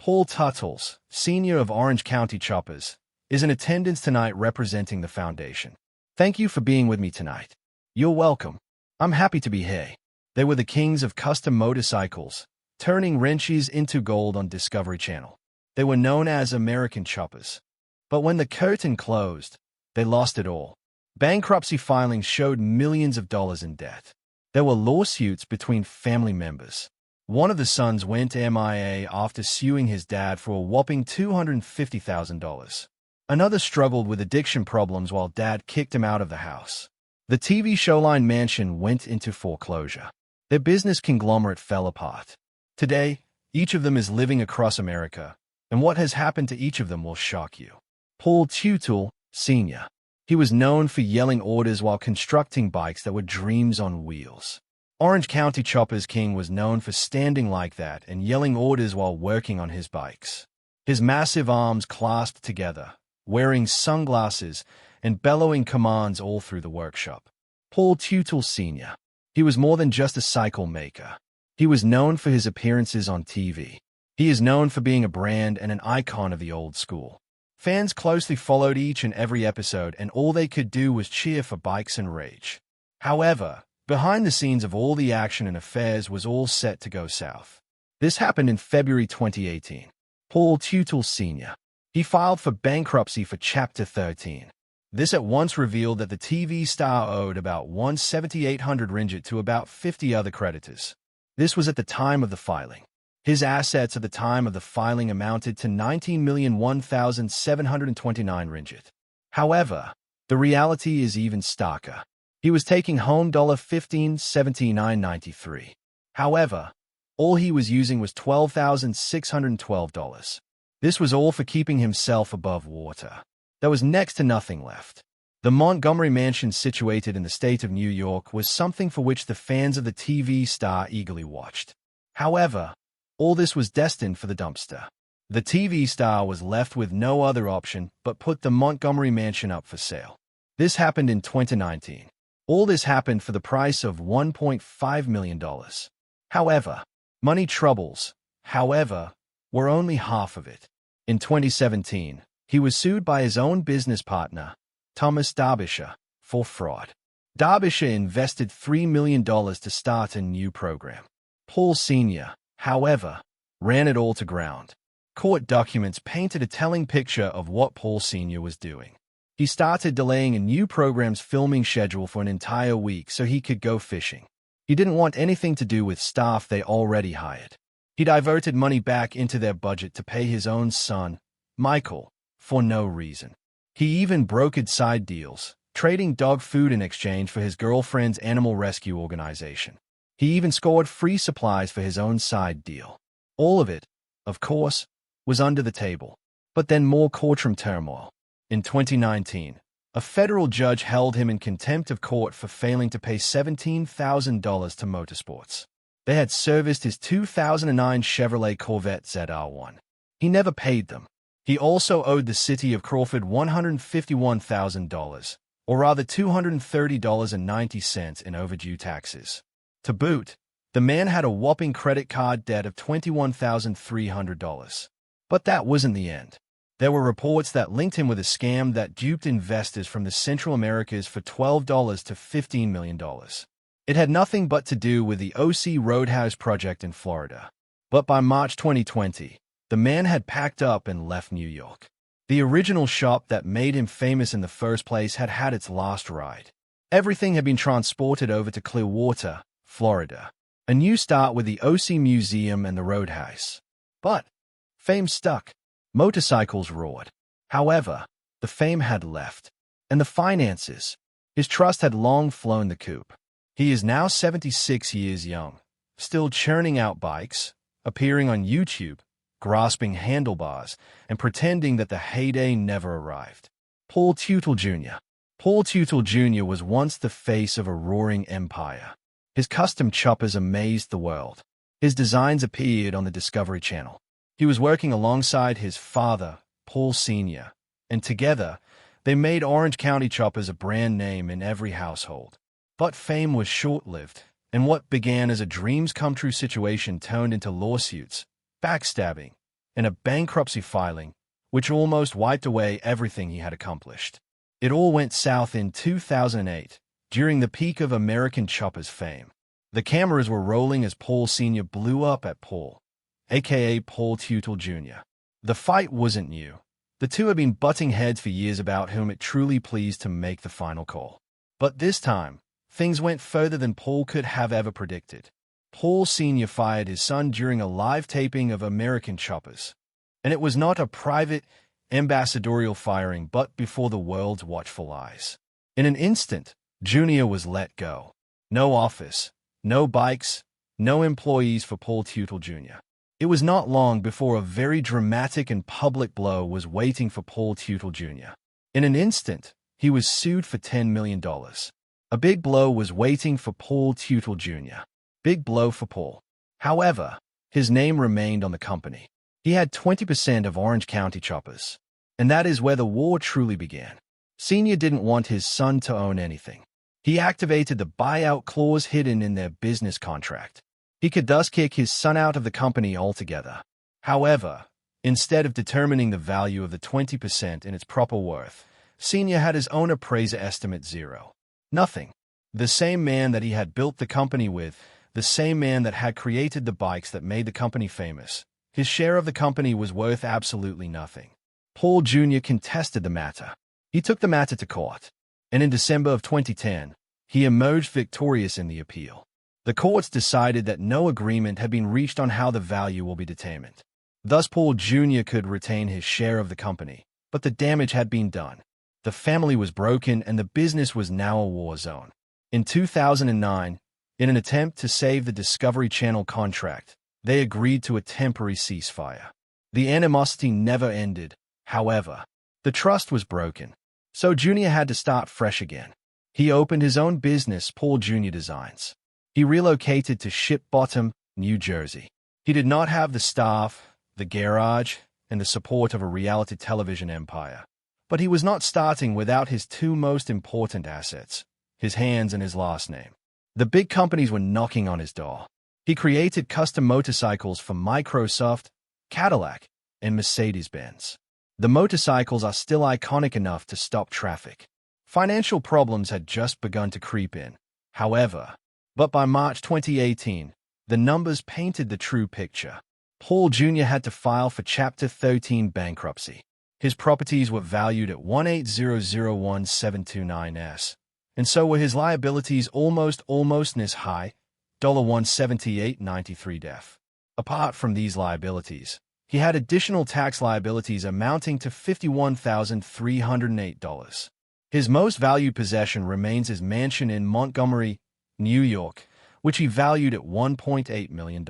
Paul Teutul, Senior of Orange County Choppers, is in attendance tonight representing the foundation. Thank you for being with me tonight. You're welcome. I'm happy to be here. They were the kings of custom motorcycles, turning wrenches into gold on Discovery Channel. They were known as American Choppers. But when the curtain closed, they lost it all. Bankruptcy filings showed millions of dollars in debt. There were lawsuits between family members. One of the sons went MIA after suing his dad for a whopping $250,000. Another struggled with addiction problems while dad kicked him out of the house. The TV showline mansion went into foreclosure. Their business conglomerate fell apart. Today, each of them is living across America, and what has happened to each of them will shock you. Paul Teutul, Sr. He was known for yelling orders while constructing bikes that were dreams on wheels. Orange County Choppers King was known for standing like that and yelling orders while working on his bikes. His massive arms clasped together, wearing sunglasses and bellowing commands all through the workshop. Paul Teutul Sr. He was more than just a cycle maker. He was known for his appearances on TV. He is known for being a brand and an icon of the old school. Fans closely followed each and every episode, and all they could do was cheer for bikes and rage. However, behind the scenes of all the action and affairs was all set to go south. This happened in February 2018. Paul Teutul Sr. He filed for bankruptcy for Chapter 13. This at once revealed that the TV star owed about 1,700 ringgit to about 50 other creditors. This was at the time of the filing. His assets at the time of the filing amounted to 19,001,729 ringgit. However, the reality is even starker. He was taking home $15,7993. However, all he was using was $12,612. This was all for keeping himself above water. There was next to nothing left. The Montgomery mansion situated in the state of New York was something for which the fans of the TV star eagerly watched. However, all this was destined for the dumpster. The TV star was left with no other option but put the Montgomery mansion up for sale. This happened in 2019. All this happened for the price of $1.5 million. However, money troubles, were only half of it. In 2017, he was sued by his own business partner, Thomas Derbyshire, for fraud. Derbyshire invested $3 million to start a new program. Paul Sr., however, ran it all to ground. Court documents painted a telling picture of what Paul Sr. was doing. He started delaying a new program's filming schedule for an entire week so he could go fishing. He didn't want anything to do with staff they already hired. He diverted money back into their budget to pay his own son, Michael, for no reason. He even brokered side deals, trading dog food in exchange for his girlfriend's animal rescue organization. He even scored free supplies for his own side deal. All of it, of course, was under the table. But then more courtroom turmoil. In 2019, a federal judge held him in contempt of court for failing to pay $17,000 to Motorsports. They had serviced his 2009 Chevrolet Corvette ZR1. He never paid them. He also owed the city of Crawford $151,000, or rather $230.90 in overdue taxes. To boot, the man had a whopping credit card debt of $21,300. But that wasn't the end. There were reports that linked him with a scam that duped investors from the Central Americas for $12 to $15 million. It had nothing but to do with the OC Roadhouse project in Florida. But by March 2020, the man had packed up and left New York. The original shop that made him famous in the first place had had its last ride. Everything had been transported over to Clearwater, Florida. A new start with the OC Museum and the Roadhouse. But fame stuck. Motorcycles roared. However, the fame had left. And the finances. His trust had long flown the coop. He is now 76 years young, still churning out bikes, appearing on YouTube, grasping handlebars, and pretending that the heyday never arrived. Paul Teutul Jr. Paul Teutul Jr. was once the face of a roaring empire. His custom choppers amazed the world. His designs appeared on the Discovery Channel. He was working alongside his father, Paul Sr., and together, they made Orange County Choppers a brand name in every household. But fame was short-lived, and what began as a dreams-come-true situation turned into lawsuits, backstabbing, and a bankruptcy filing, which almost wiped away everything he had accomplished. It all went south in 2008, during the peak of American Chopper's fame. The cameras were rolling as Paul Sr. blew up at Paul, aka Paul Teutul Jr. The fight wasn't new. The two had been butting heads for years about whom it truly pleased to make the final call. But this time, things went further than Paul could have ever predicted. Paul Sr. fired his son during a live taping of American Choppers. And it was not a private, ambassadorial firing but before the world's watchful eyes. In an instant, Junior was let go. No office, no bikes, no employees for Paul Teutul Jr. It was not long before a very dramatic and public blow was waiting for Paul Teutul Jr. In an instant, he was sued for $10 million. A big blow was waiting for Paul Teutul Jr. Big blow for Paul. However, his name remained on the company. He had 20% of Orange County Choppers. And that is where the war truly began. Senior didn't want his son to own anything. He activated the buyout clause hidden in their business contract. He could thus kick his son out of the company altogether. However, instead of determining the value of the 20% in its proper worth, Senior had his own appraiser estimate zero. Nothing. The same man that he had built the company with, the same man that had created the bikes that made the company famous. His share of the company was worth absolutely nothing. Paul Jr. contested the matter. He took the matter to court. And in December of 2010, he emerged victorious in the appeal. The courts decided that no agreement had been reached on how the value will be determined. Thus, Paul Jr. could retain his share of the company, but the damage had been done. The family was broken and the business was now a war zone. In 2009, in an attempt to save the Discovery Channel contract, they agreed to a temporary ceasefire. The animosity never ended, however. The trust was broken, so Junior had to start fresh again. He opened his own business, Paul Jr. Designs. He relocated to Ship Bottom, New Jersey. He did not have the staff, the garage, and the support of a reality television empire. But he was not starting without his two most important assets, his hands and his last name. The big companies were knocking on his door. He created custom motorcycles for Microsoft, Cadillac, and Mercedes-Benz. The motorcycles are still iconic enough to stop traffic. Financial problems had just begun to creep in, however. But by March 2018, the numbers painted the true picture. Paul Jr. had to file for Chapter 13 bankruptcy. His properties were valued at $1,800,1729, and so were his liabilities almost as high, $178.93 def. Apart from these liabilities, he had additional tax liabilities amounting to $51,308. His most valued possession remains his mansion in Montgomery, New York, which he valued at $1.8 million.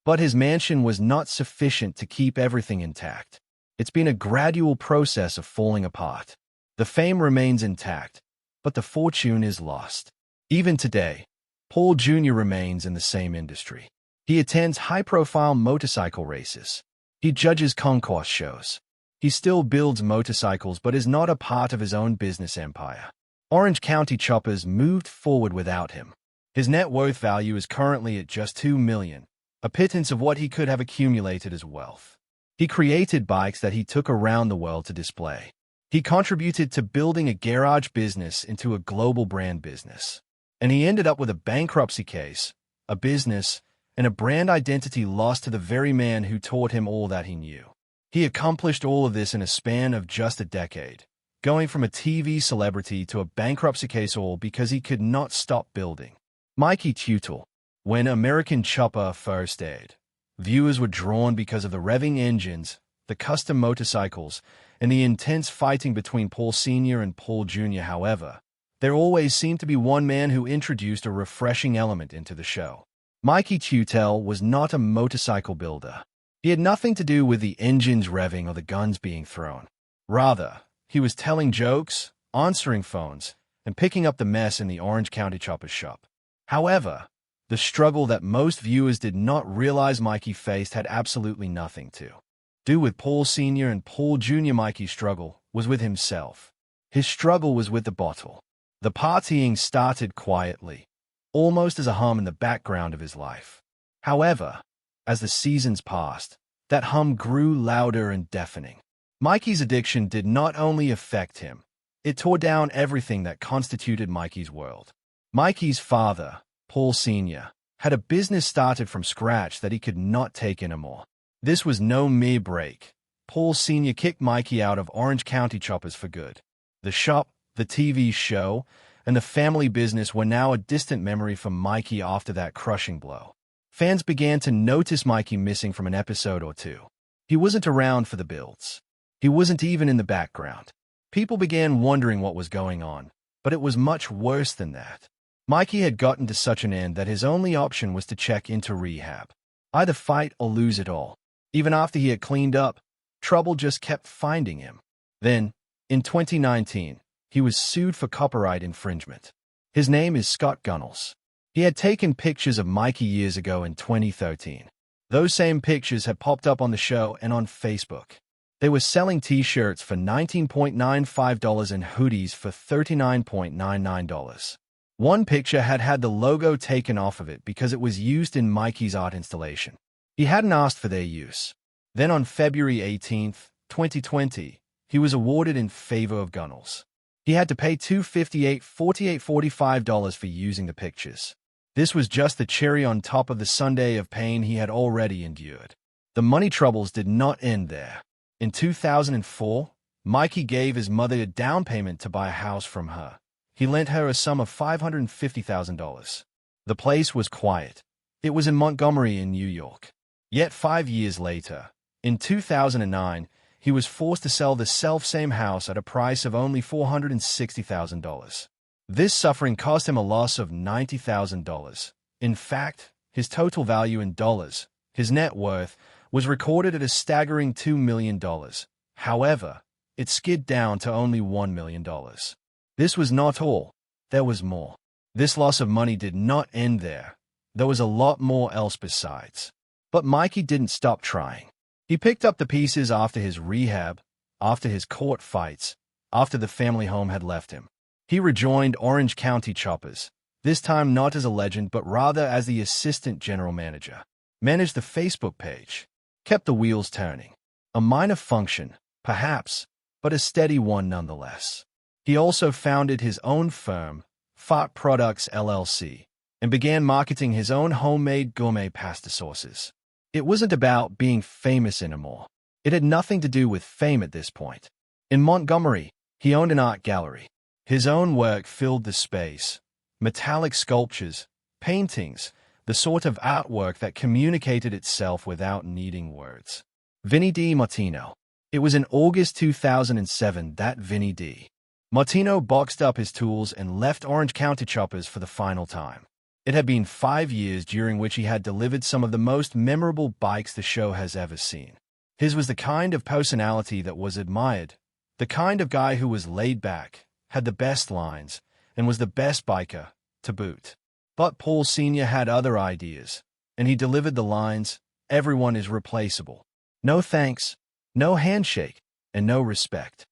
But his mansion was not sufficient to keep everything intact. It's been a gradual process of falling apart. The fame remains intact, but the fortune is lost. Even today, Paul Jr. remains in the same industry. He attends high-profile motorcycle races. He judges concourse shows. He still builds motorcycles but is not a part of his own business empire. Orange County Choppers moved forward without him. His net worth value is currently at just $2 million, a pittance of what he could have accumulated as wealth. He created bikes that he took around the world to display. He contributed to building a garage business into a global brand business. And he ended up with a bankruptcy case, a business, and a brand identity lost to the very man who taught him all that he knew. He accomplished all of this in a span of just a decade, going from a TV celebrity to a bankruptcy case, all because he could not stop building. Mikey Teutul. When American Chopper first aired, viewers were drawn because of the revving engines, the custom motorcycles, and the intense fighting between Paul Sr. and Paul Jr. However, there always seemed to be one man who introduced a refreshing element into the show. Mikey Teutul was not a motorcycle builder. He had nothing to do with the engines revving or the guns being thrown. Rather, he was telling jokes, answering phones, and picking up the mess in the Orange County Chopper shop. However, the struggle that most viewers did not realize Mikey faced had absolutely nothing to do with Paul Sr. and Paul Jr. Mikey's struggle was with himself. His struggle was with the bottle. The partying started quietly, almost as a hum in the background of his life. However, as the seasons passed, That hum grew louder and deafening. Mikey's addiction did not only affect him, it tore down everything that constituted Mikey's world. Mikey's father, Paul Sr., had a business started from scratch that he could not take anymore. This was no mere break. Paul Sr. kicked Mikey out of Orange County Choppers for good. The shop, the TV show, and the family business were now a distant memory for Mikey after that crushing blow. Fans began to notice Mikey missing from an episode or two. He wasn't around for the builds. He wasn't even in the background. People began wondering what was going on, but it was much worse than that. Mikey had gotten to such an end that his only option was to check into rehab. Either fight or lose it all. Even after he had cleaned up, trouble just kept finding him. Then, in 2019, he was sued for copyright infringement. His name is Scott Gunnels. He had taken pictures of Mikey years ago in 2013. Those same pictures had popped up on the show and on Facebook. They were selling t-shirts for $19.95 and hoodies for $39.99. One picture had the logo taken off of it because it was used in Mikey's art installation. He hadn't asked for their use. Then on February 18, 2020, he was awarded in favor of Gunnels. He had to pay $258.45 for using the pictures. This was just the cherry on top of the sundae of pain he had already endured. The money troubles did not end there. In 2004, Mikey gave his mother a down payment to buy a house from her. He lent her a sum of $550,000. The place was quiet. It was in Montgomery in New York. Yet 5 years later, in 2009, he was forced to sell the self-same house at a price of only $460,000. This suffering cost him a loss of $90,000. In fact, his total value in dollars, his net worth, was recorded at a staggering $2 million. However, it skid down to only $1 million. This was not all. There was more. This loss of money did not end there. There was a lot more else besides. But Mikey didn't stop trying. He picked up the pieces after his rehab, after his court fights, after the family home had left him. He rejoined Orange County Choppers, this time not as a legend but rather as the assistant general manager. Managed the Facebook page. Kept the wheels turning. A minor function, perhaps, but a steady one nonetheless. He also founded his own firm, Fart Products LLC, and began marketing his own homemade gourmet pasta sauces. It wasn't about being famous anymore. It had nothing to do with fame at this point. In Montgomery, he owned an art gallery. His own work filled the space. Metallic sculptures, paintings, the sort of artwork that communicated itself without needing words. Vinnie D. Martino. It was in August 2007 that Vinnie D. Martino boxed up his tools and left Orange County Choppers for the final time. It had been 5 years during which he had delivered some of the most memorable bikes the show has ever seen. His was the kind of personality that was admired, the kind of guy who was laid back, had the best lines, and was the best biker, to boot. But Paul Sr. had other ideas, and he delivered the lines, "Everyone is replaceable. No thanks, no handshake, and no respect."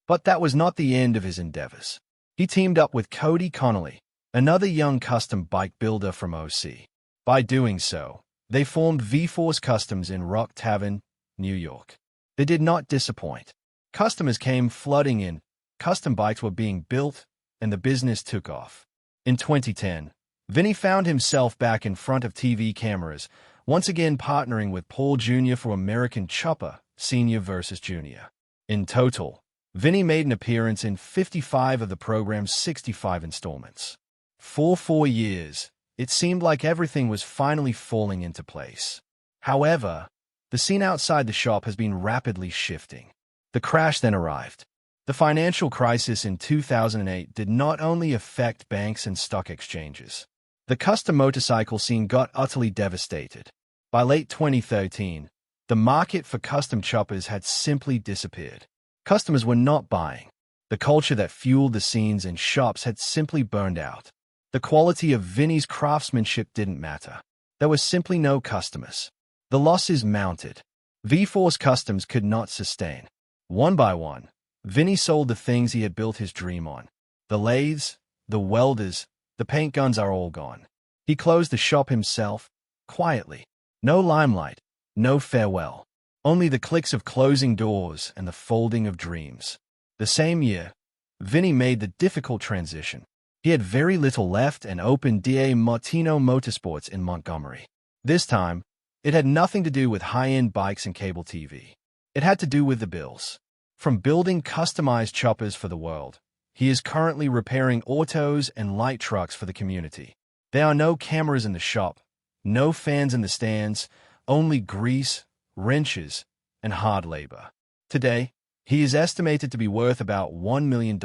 But that was not the end of his endeavors. He teamed up with Cody Connolly, another young custom bike builder from OC. By doing so, they formed V-Force Customs in Rock Tavern, New York. They did not disappoint. Customers came flooding in, custom bikes were being built, and the business took off. In 2010, Vinnie found himself back in front of TV cameras, once again partnering with Paul Jr. for American Chopper, Senior vs. Junior. In total, Vinnie made an appearance in 55 of the program's 65 installments. For 4 years, it seemed like everything was finally falling into place. However, the scene outside the shop has been rapidly shifting. The crash then arrived. The financial crisis in 2008 did not only affect banks and stock exchanges. The custom motorcycle scene got utterly devastated. By late 2013, the market for custom choppers had simply disappeared. Customers were not buying. The culture that fueled the scenes in shops had simply burned out. The quality of Vinnie's craftsmanship didn't matter. There were simply no customers. The losses mounted. V-Force Customs could not sustain. One by one, Vinnie sold the things he had built his dream on. The lathes, the welders, the paint guns are all gone. He closed the shop himself, quietly. No limelight, no farewell. Only the clicks of closing doors and the folding of dreams. The same year, Vinnie made the difficult transition. He had very little left and opened Da Martino Motorsports in Montgomery. This time, it had nothing to do with high-end bikes and cable TV. It had to do with the bills. From building customized choppers for the world, he is currently repairing autos and light trucks for the community. There are no cameras in the shop, no fans in the stands, only grease, wrenches, and hard labor. Today, he is estimated to be worth about $1 million.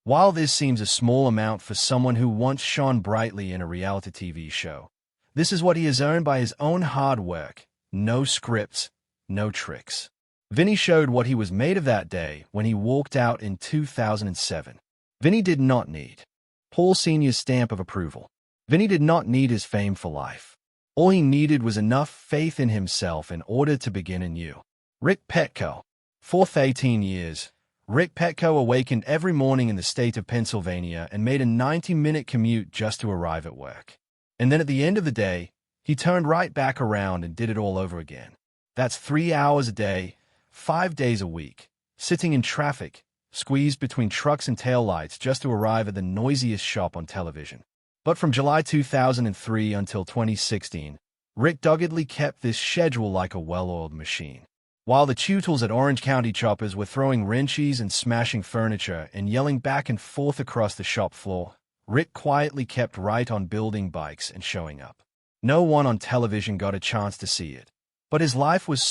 While this seems a small amount for someone who once shone brightly in a reality TV show, this is what he has earned by his own hard work. No scripts, no tricks. Vinnie showed what he was made of that day when he walked out in 2007. Vinnie did not need Paul Sr.'s stamp of approval. Vinnie did not need his fame for life. All he needed was enough faith in himself in order to begin anew. Rick Petco. Fourth 18 years, Rick Petco awakened every morning in the state of Pennsylvania and made a 90-minute commute just to arrive at work. And then at the end of the day, he turned right back around and did it all over again. That's 3 hours a day, 5 days a week, sitting in traffic, squeezed between trucks and taillights just to arrive at the noisiest shop on television. But from July 2003 until 2016, Rick doggedly kept this schedule like a well-oiled machine. While the Teutul's at Orange County Choppers were throwing wrenches and smashing furniture and yelling back and forth across the shop floor, Rick quietly kept right on building bikes and showing up. No one on television got a chance to see it, but his life was